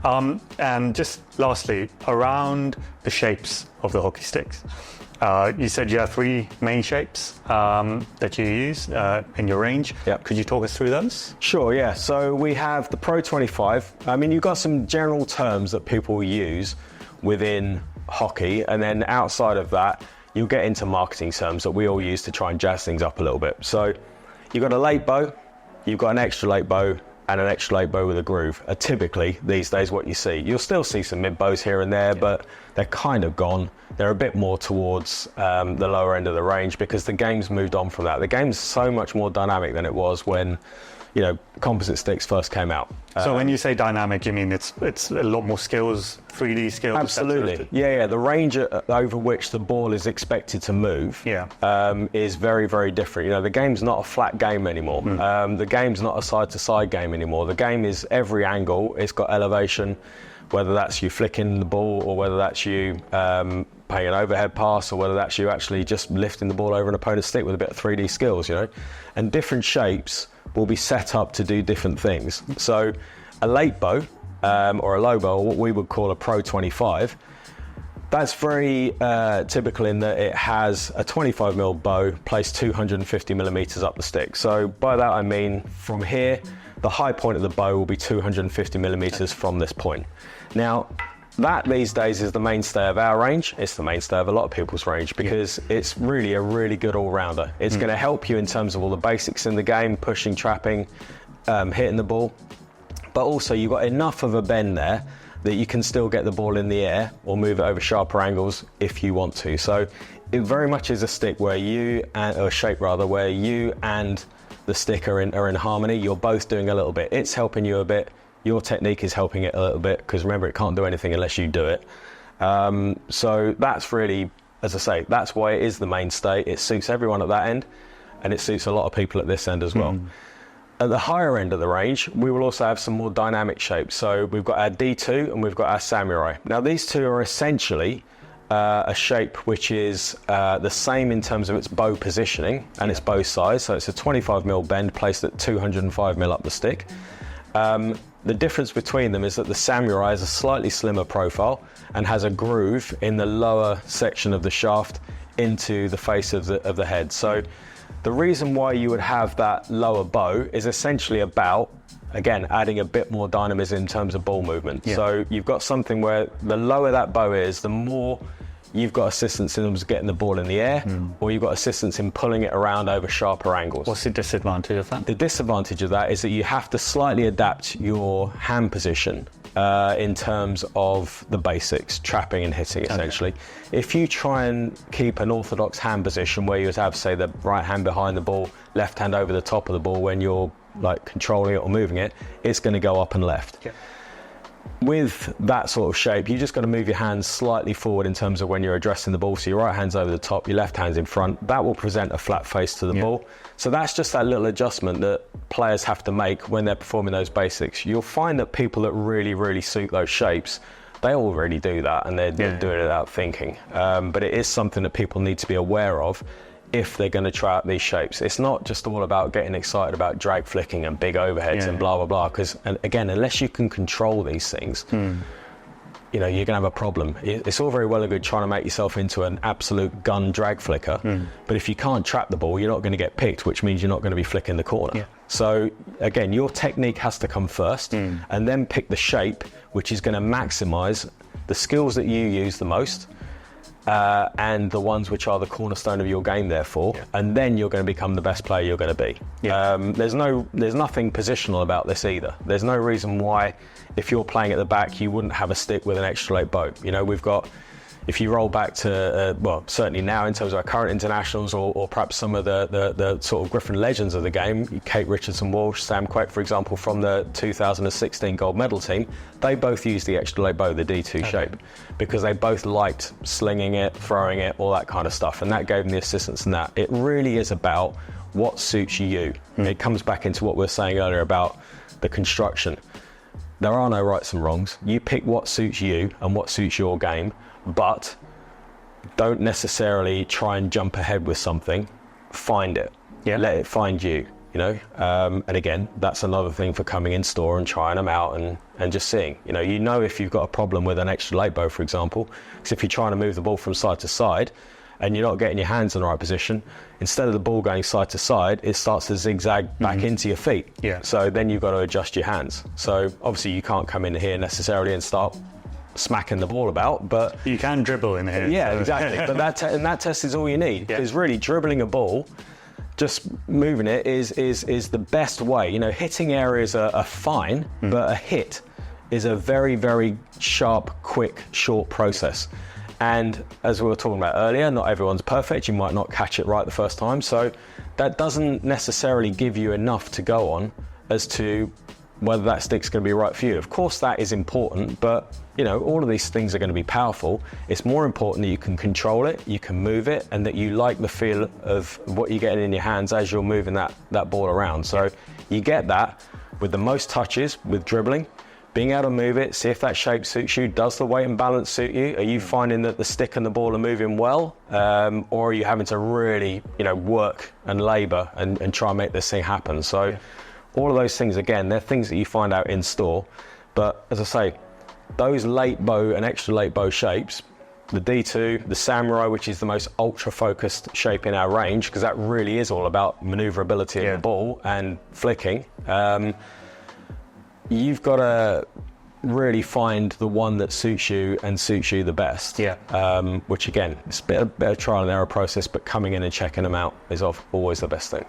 And just lastly, around the shapes of the hockey sticks. You said you have 3 main shapes that you use in your range. Yep. Could you talk us through those? Sure, yeah. So we have the Pro 25. I mean, you've got some general terms that people use within hockey, and then outside of that, you'll get into marketing terms that we all use to try and jazz things up a little bit. So you've got a late bow, you've got an extra late bow, and an extra late bow with a groove are typically these days what you see. You'll still see some mid bows here and there, but they're kind of gone. They're a bit more towards the lower end of the range because the game's moved on from that. The game's so much more dynamic than it was when, you know, composite sticks first came out. So when you say dynamic, you mean it's a lot more skills, 3D skills? Absolutely. Yeah. The range over which the ball is expected to move is very, very different. You know, the game's not a flat game anymore. The game's not a side-to-side game anymore. The game is every angle. It's got elevation, whether that's you flicking the ball or whether that's you paying an overhead pass or whether that's you actually just lifting the ball over an opponent's stick with a bit of 3D skills, you know. And different shapes will be set up to do different things. So a late bow or a low bow, or what we would call a Pro 25, that's very typical in that it has a 25mm bow placed 250mm up the stick. So by that I mean from here, the high point of the bow will be 250mm from this point. Now, that these days is the mainstay of our range. It's the mainstay of a lot of people's range because it's really a really good all-rounder. It's going to help you in terms of all the basics in the game, pushing, trapping, hitting the ball. But also you've got enough of a bend there that you can still get the ball in the air or move it over sharper angles if you want to. So it very much is a stick where or shape rather, where you and the stick are in harmony. You're both doing a little bit. It's helping you a bit. Your technique is helping it a little bit because remember, it can't do anything unless you do it. So that's really, as I say, that's why it is the mainstay. It suits everyone at that end and it suits a lot of people at this end as well. At the higher end of the range, we will also have some more dynamic shapes. So we've got our D2 and we've got our Samurai. Now these two are essentially a shape which is the same in terms of its bow positioning and its bow size. So it's a 25mm bend placed at 205mm up the stick. The difference between them is that the Samurai has a slightly slimmer profile and has a groove in the lower section of the shaft into the face of the head. So the reason why you would have that lower bow is essentially about, again, adding a bit more dynamism in terms of ball movement. So you've got something where the lower that bow is, the more you've got assistance in terms of getting the ball in the air, or you've got assistance in pulling it around over sharper angles. What's the disadvantage of that? The disadvantage of that is that you have to slightly adapt your hand position in terms of the basics, trapping and hitting, essentially. If you try and keep an orthodox hand position where you would have, say, the right hand behind the ball, left hand over the top of the ball when you're like controlling it or moving it, it's going to go up and left. With that sort of shape, you just got to move your hands slightly forward in terms of when you're addressing the ball. So your right hand's over the top, your left hand's in front. That will present a flat face to the ball. So that's just that little adjustment that players have to make when they're performing those basics. You'll find that people that really, really suit those shapes, they already do that and they're doing it without thinking. But it is something that people need to be aware of if they're going to try out these shapes. It's not just all about getting excited about drag flicking and big overheads and blah, blah, blah. Because, again, unless you can control these things, you know, you're going to have a problem. It's all very well and good trying to make yourself into an absolute gun drag flicker, but if you can't trap the ball, you're not going to get picked, which means you're not going to be flicking the corner. So, again, your technique has to come first, and then pick the shape, which is going to maximise the skills that you use the most, and the ones which are the cornerstone of your game, therefore, and then you're going to become the best player you're going to be. There's nothing positional about this either. There's no reason why, if you're playing at the back, you wouldn't have a stick with an extra late bow. You know, we've got, if you roll back to, well, certainly now in terms of our current internationals, or perhaps some of the sort of Gryphon legends of the game, Kate Richardson-Walsh, Sam Quek, for example, from the 2016 gold medal team, they both used the extra late bow, the D2 shape, because they both liked slinging it, throwing it, all that kind of stuff, and that gave them the assistance in that. It really is about what suits you. It comes back into what we were saying earlier about the construction. There are no rights and wrongs. You pick what suits you and what suits your game, but don't necessarily try and jump ahead with something. Find it. Let it find you. You you know. And again, that's another thing for coming in store and trying them out and just seeing. You know if you've got a problem with an extra late bow, for example, because if you're trying to move the ball from side to side and you're not getting your hands in the right position, instead of the ball going side to side, it starts to zigzag back into your feet. Yeah. So then you've got to adjust your hands. So obviously you can't come in here necessarily and start smacking the ball about, but you can dribble in here. Yeah, exactly. But that test is all you need, because really dribbling a ball, just moving it is the best way. You know, hitting areas are fine, but a hit is a very, very sharp, quick, short process. And as we were talking about earlier, not everyone's perfect. You might not catch it right the first time. So that doesn't necessarily give you enough to go on as to whether that stick's going to be right for you. Of course, that is important, but you know, all of these things are going to be powerful. It's more important that you can control it, you can move it, and that you like the feel of what you're getting in your hands as you're moving that ball around. So you get that with the most touches, with dribbling, being able to move it, see if that shape suits you. Does the weight and balance suit you? Are you finding that the stick and the ball are moving well? Or are you having to really, you know, work and labour and try and make this thing happen? So all of those things, again, they're things that you find out in store. But as I say, those late bow and extra late bow shapes, the D2, the Samurai, which is the most ultra focused shape in our range, because that really is all about manoeuvrability of the ball and flicking. You've got to really find the one that suits you and suits you the best. Which again, it's a bit of trial and error process, but coming in and checking them out is always the best thing.